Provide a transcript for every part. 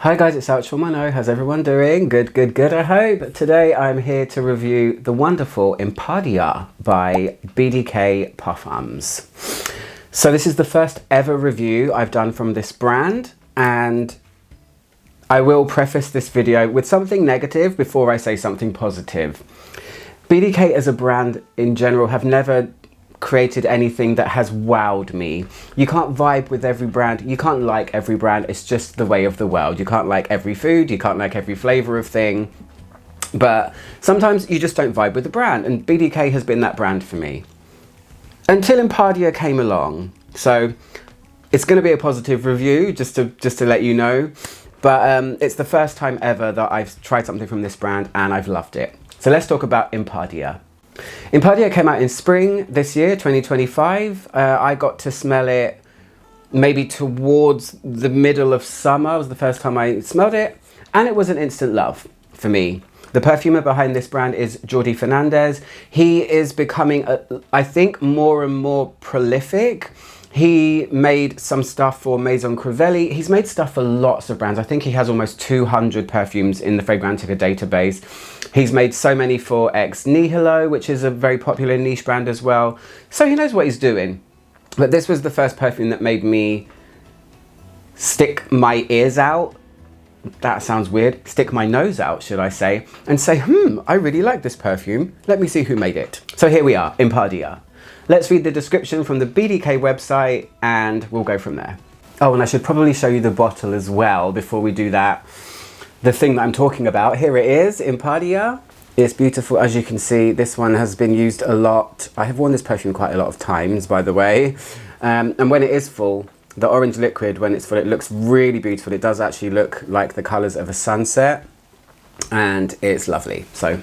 Hi guys, it's ALCHEMY. How's everyone doing? Good, I hope. Today I'm here to review the wonderful Impadia by BDK Parfums. So this is the first ever review I've done from this brand, and I will preface this video with something negative before I say something positive. BDK as a brand in general have never created anything that has wowed me. You can't vibe with every brand, you can't like every brand, it's just the way of the world. You can't like every food, you can't like every flavour of thing, but sometimes you just don't vibe with the brand, and BDK has been that brand for me. Until Impadia came along. So it's going to be a positive review, just to let you know, but it's the first time ever that I've tried something from this brand and I've loved it. So let's talk about Impadia. Impadia came out in spring this year, 2025. I got to smell it maybe towards the middle of summer. It was the first time I smelled it, and it was an instant love for me. The perfumer behind this brand is Jordi Fernandez. He is becoming, I think, more and more prolific. He made some stuff for Maison Crivelli. He's made stuff for lots of brands. I think he has almost 200 perfumes in the Fragrantica database. He's made so many for Ex Nihilo, which is a very popular niche brand as well. So he knows what he's doing. But this was the first perfume that made me stick my ears out. That sounds weird. Stick my nose out, should I say, and say, I really like this perfume. Let me see who made it. So here we are, Impadia. Let's read the description from the BDK website and we'll go from there. Oh, and I should probably show you the bottle as well before we do that. The thing that I'm talking about, here it is, Impadia. It's beautiful, as you can see. This one has been used a lot. I have worn this perfume quite a lot of times, by the way. And when it is full, the orange liquid, when it's full, it looks really beautiful. It does actually look like the colors of a sunset, and it's lovely. So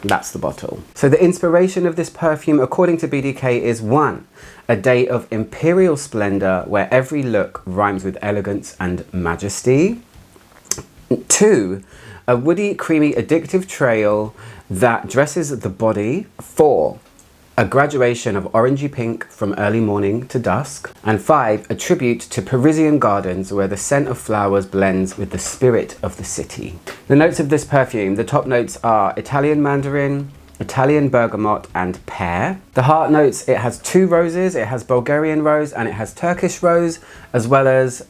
that's the bottle. So the inspiration of this perfume, according to BDK, is 1, a day of imperial splendor where every look rhymes with elegance and majesty. 2, a woody, creamy, addictive trail that dresses the body. 4, a graduation of orangey pink from early morning to dusk. And 5, a tribute to Parisian gardens where the scent of flowers blends with the spirit of the city. The notes of this perfume, the top notes are Italian mandarin, Italian bergamot and pear. The heart notes, it has 2 roses, it has Bulgarian rose and it has Turkish rose, as well as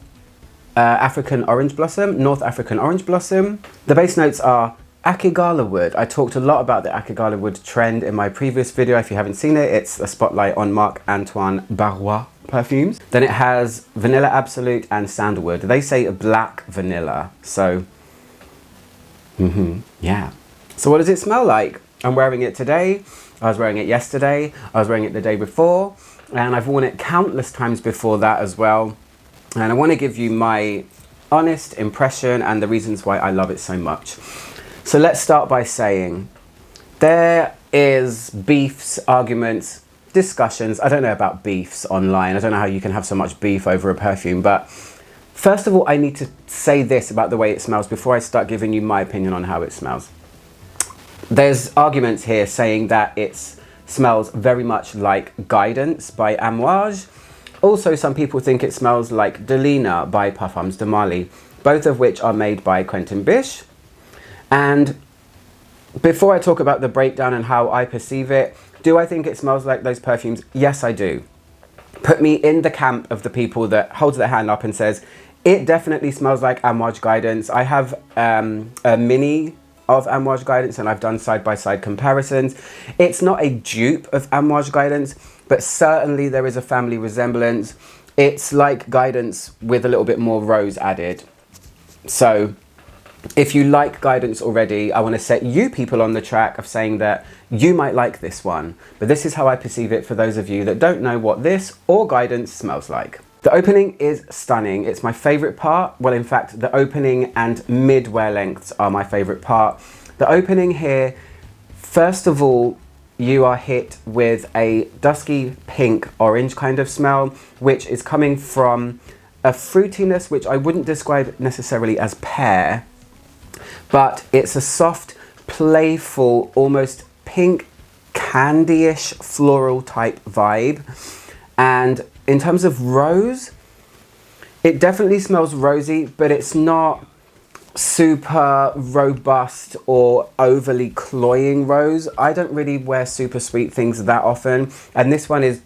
African orange blossom, North African orange blossom. The base notes are Akigala wood. I talked a lot about the Akigala wood trend in my previous video. If you haven't seen it, it's a spotlight on Marc-Antoine Barrois perfumes. Then it has vanilla absolute and sandalwood. They say a black vanilla, so yeah. So what does it smell like? I'm wearing it today, I was wearing it yesterday, I was wearing it the day before, and I've worn it countless times before that as well. And I want to give you my honest impression and the reasons why I love it so much. So let's start by saying there is beefs, arguments, discussions. I don't know about beefs online. I don't know how you can have so much beef over a perfume. But first of all, I need to say this about the way it smells before I start giving you my opinion on how it smells. There's arguments here saying that it smells very much like Guidance by Amouage. Also, some people think it smells like Delina by Parfums de Marly, both of which are made by Quentin Bisch. And before I talk about the breakdown and how I perceive it, do I think it smells like those perfumes? Yes, I do. Put me in the camp of the people that holds their hand up and says, it definitely smells like Amouage Guidance. I have a mini of Amouage Guidance and I've done side-by-side comparisons. It's not a dupe of Amouage Guidance, but certainly there is a family resemblance. It's like Guidance with a little bit more rose added. So if you like Guidance already, I want to set you people on the track of saying that you might like this one. But this is how I perceive it for those of you that don't know what this or Guidance smells like. The opening is stunning. It's my favorite part. Well, in fact, the opening and mid-wear lengths are my favorite part. The opening here, first of all, you are hit with a dusky pink orange kind of smell, which is coming from a fruitiness which I wouldn't describe necessarily as pear, but it's a soft, playful, almost pink candy-ish floral type vibe. And in terms of rose, it definitely smells rosy, but it's not super robust or overly cloying rose. I don't really wear super sweet things that often, and this one is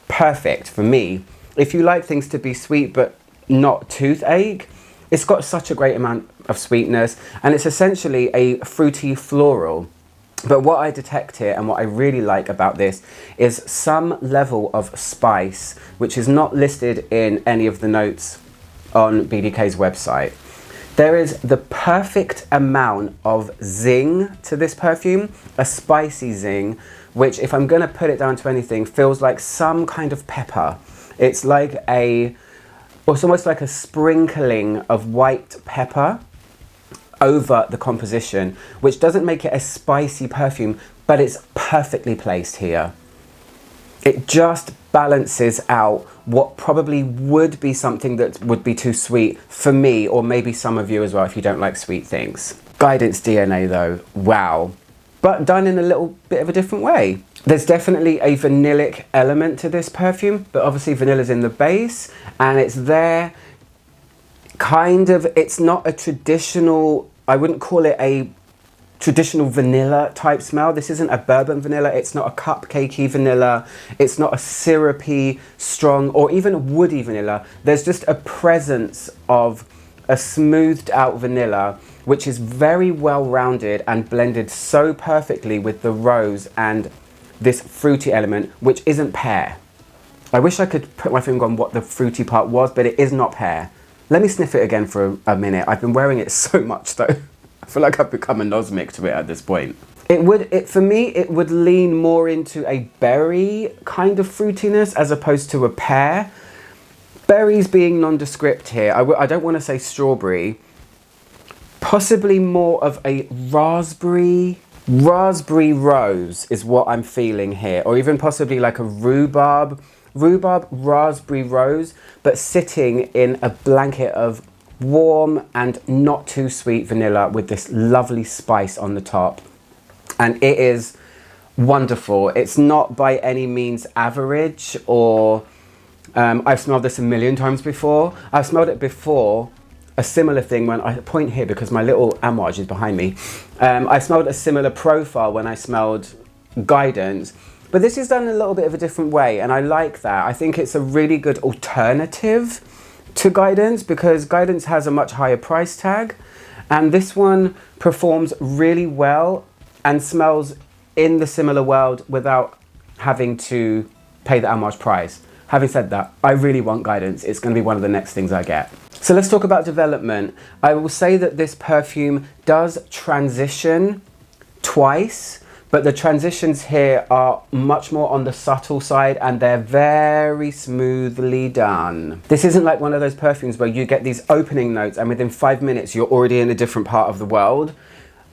perfect for me. If you like things to be sweet but not toothache, it's got such a great amount of sweetness, and it's essentially a fruity floral. But what I detect here and what I really like about this is some level of spice, which is not listed in any of the notes on BDK's website. There is the perfect amount of zing to this perfume, a spicy zing, which, if I'm going to put it down to anything, feels like some kind of pepper. It's like it's almost like a sprinkling of white pepper over the composition, which doesn't make it a spicy perfume, but it's perfectly placed here. It just balances out what probably would be something that would be too sweet for me, or maybe some of you as well if you don't like sweet things. Guidance DNA though, wow. But done in a little bit of a different way. There's definitely a vanillic element to this perfume, but obviously vanilla's in the base, and it's there kind of, it's not a traditional, I wouldn't call it a traditional vanilla type smell. This isn't a bourbon vanilla, it's not a cupcakey vanilla, it's not a syrupy, strong, or even woody vanilla. There's just a presence of a smoothed out vanilla, which is very well rounded and blended so perfectly with the rose and this fruity element, which isn't pear. I wish I could put my finger on what the fruity part was, but it is not pear. Let me sniff it again for a minute. I've been wearing it so much though. I feel like I've become a nosmic to it at this point. For me, it would lean more into a berry kind of fruitiness as opposed to a pear. Berries being nondescript here. I don't want to say strawberry. Possibly more of a raspberry rose is what I'm feeling here. Or even possibly like a rhubarb raspberry rose, but sitting in a blanket of warm and not too sweet vanilla with this lovely spice on the top. And it is wonderful. It's not by any means average, or I've smelled this a million times before. I've smelled it before, a similar thing when I point here because my little amouage is behind me. I smelled a similar profile when I smelled Guidance, but this is done in a little bit of a different way, and I like that. I think it's a really good alternative to Guidance because Guidance has a much higher price tag, and this one performs really well and smells in the similar world without having to pay the homage price. Having said that, I really want Guidance. It's going to be one of the next things I get. So let's talk about development. I will say that this perfume does transition twice, but the transitions here are much more on the subtle side and they're very smoothly done. This isn't like one of those perfumes where you get these opening notes and within 5 minutes you're already in a different part of the world,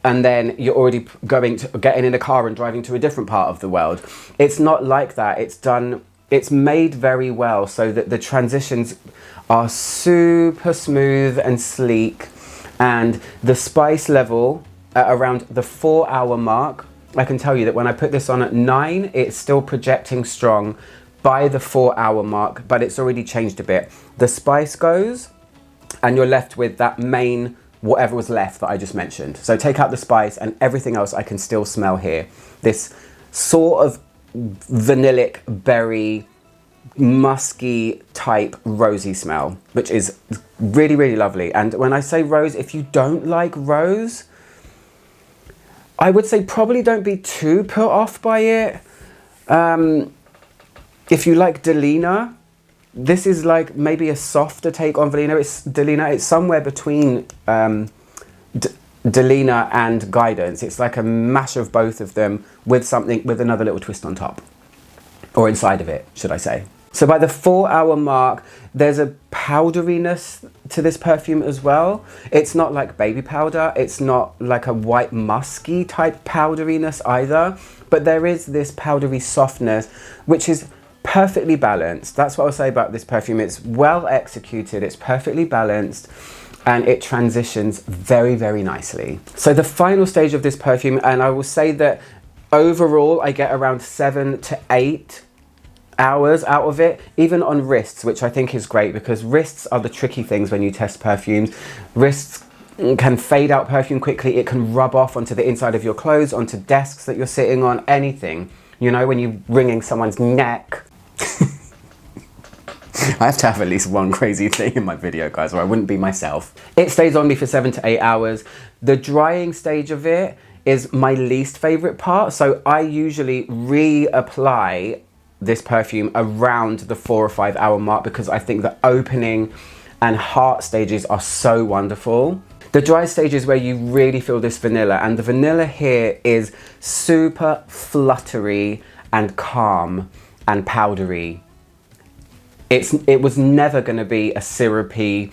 and then you're already getting in a car and driving to a different part of the world. It's not like that. It's made very well so that the transitions are super smooth and sleek, and the spice level at around the 4-hour mark, I can tell you that when I put this on at 9, it's still projecting strong by the 4-hour mark, but it's already changed a bit. The spice goes and you're left with that main whatever was left that I just mentioned. So take out the spice and everything else I can still smell here. This sort of vanillic, berry, musky type rosy smell, which is really, really lovely. And when I say rose, if you don't like rose, I would say probably don't be too put off by it. If you like Delina, this is like maybe a softer take on Delina. It's somewhere between Delina and Guidance. It's like a mash of both of them with another little twist on top, or inside of it, should I say. So by the 4-hour mark, there's a powderiness to this perfume as well. It's not like baby powder. It's not like a white musky type powderiness either, but there is this powdery softness, which is perfectly balanced. That's what I'll say about this perfume. It's well executed, it's perfectly balanced, and it transitions very, very nicely. So the final stage of this perfume, and I will say that overall I get around 7 to 8 hours out of it, even on wrists, which I think is great because wrists are the tricky things when you test perfumes. Wrists can fade out perfume quickly. It can rub off onto the inside of your clothes, onto desks that you're sitting on, anything. You know, when you're wringing someone's neck. I have to have at least one crazy thing in my video, guys, or I wouldn't be myself. It stays on me for 7 to 8 hours. The drying stage of it is my least favorite part. So I usually reapply this perfume around the 4 or 5 hour mark because I think the opening and heart stages are so wonderful. The dry stage is where you really feel this vanilla, and the vanilla here is super fluttery and calm and powdery. It was never going to be a syrupy,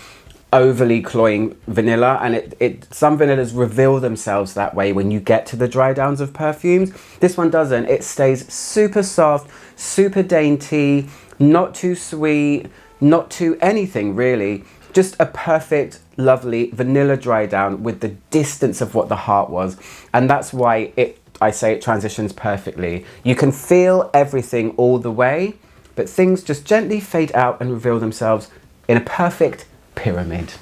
overly cloying vanilla, and some vanillas reveal themselves that way when you get to the dry downs of perfumes. This one doesn't. It stays super soft, super dainty, not too sweet, not too anything really. Just a perfect, lovely vanilla dry down with the distance of what the heart was, and that's why I say it transitions perfectly. You can feel everything all the way, but things just gently fade out and reveal themselves in a perfect pyramid.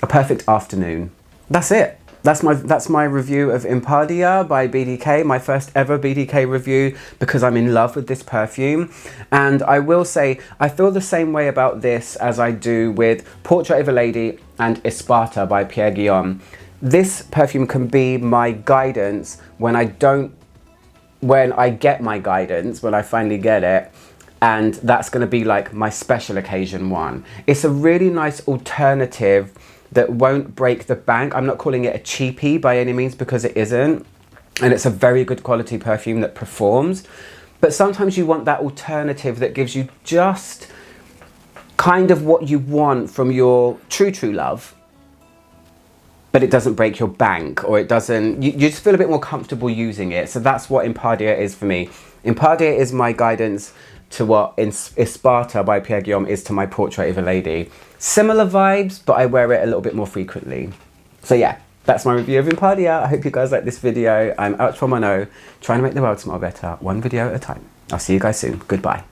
A perfect afternoon. That's it. That's my review of Impadia by BDK, my first ever BDK review, because I'm in love with this perfume. And I will say, I feel the same way about this as I do with Portrait of a Lady and Impadia by Pierre Guillaume. This perfume can be my guidance when I get my guidance, when I finally get it. And that's going to be like my special occasion one. It's a really nice alternative that won't break the bank. I'm not calling it a cheapie by any means, because it isn't. And it's a very good quality perfume that performs. But sometimes you want that alternative that gives you just kind of what you want from your true love, but it doesn't break your bank, or it doesn't, you just feel a bit more comfortable using it. So that's what Impadia is for me. Impadia is my guidance to what Impadia by Pierre Guillaume is to my Portrait of a Lady. Similar vibes, but I wear it a little bit more frequently. So yeah, that's my review of Impadia. I hope you guys like this video. I'm Ouch from Mano, trying to make the world smell better, one video at a time. I'll see you guys soon. Goodbye.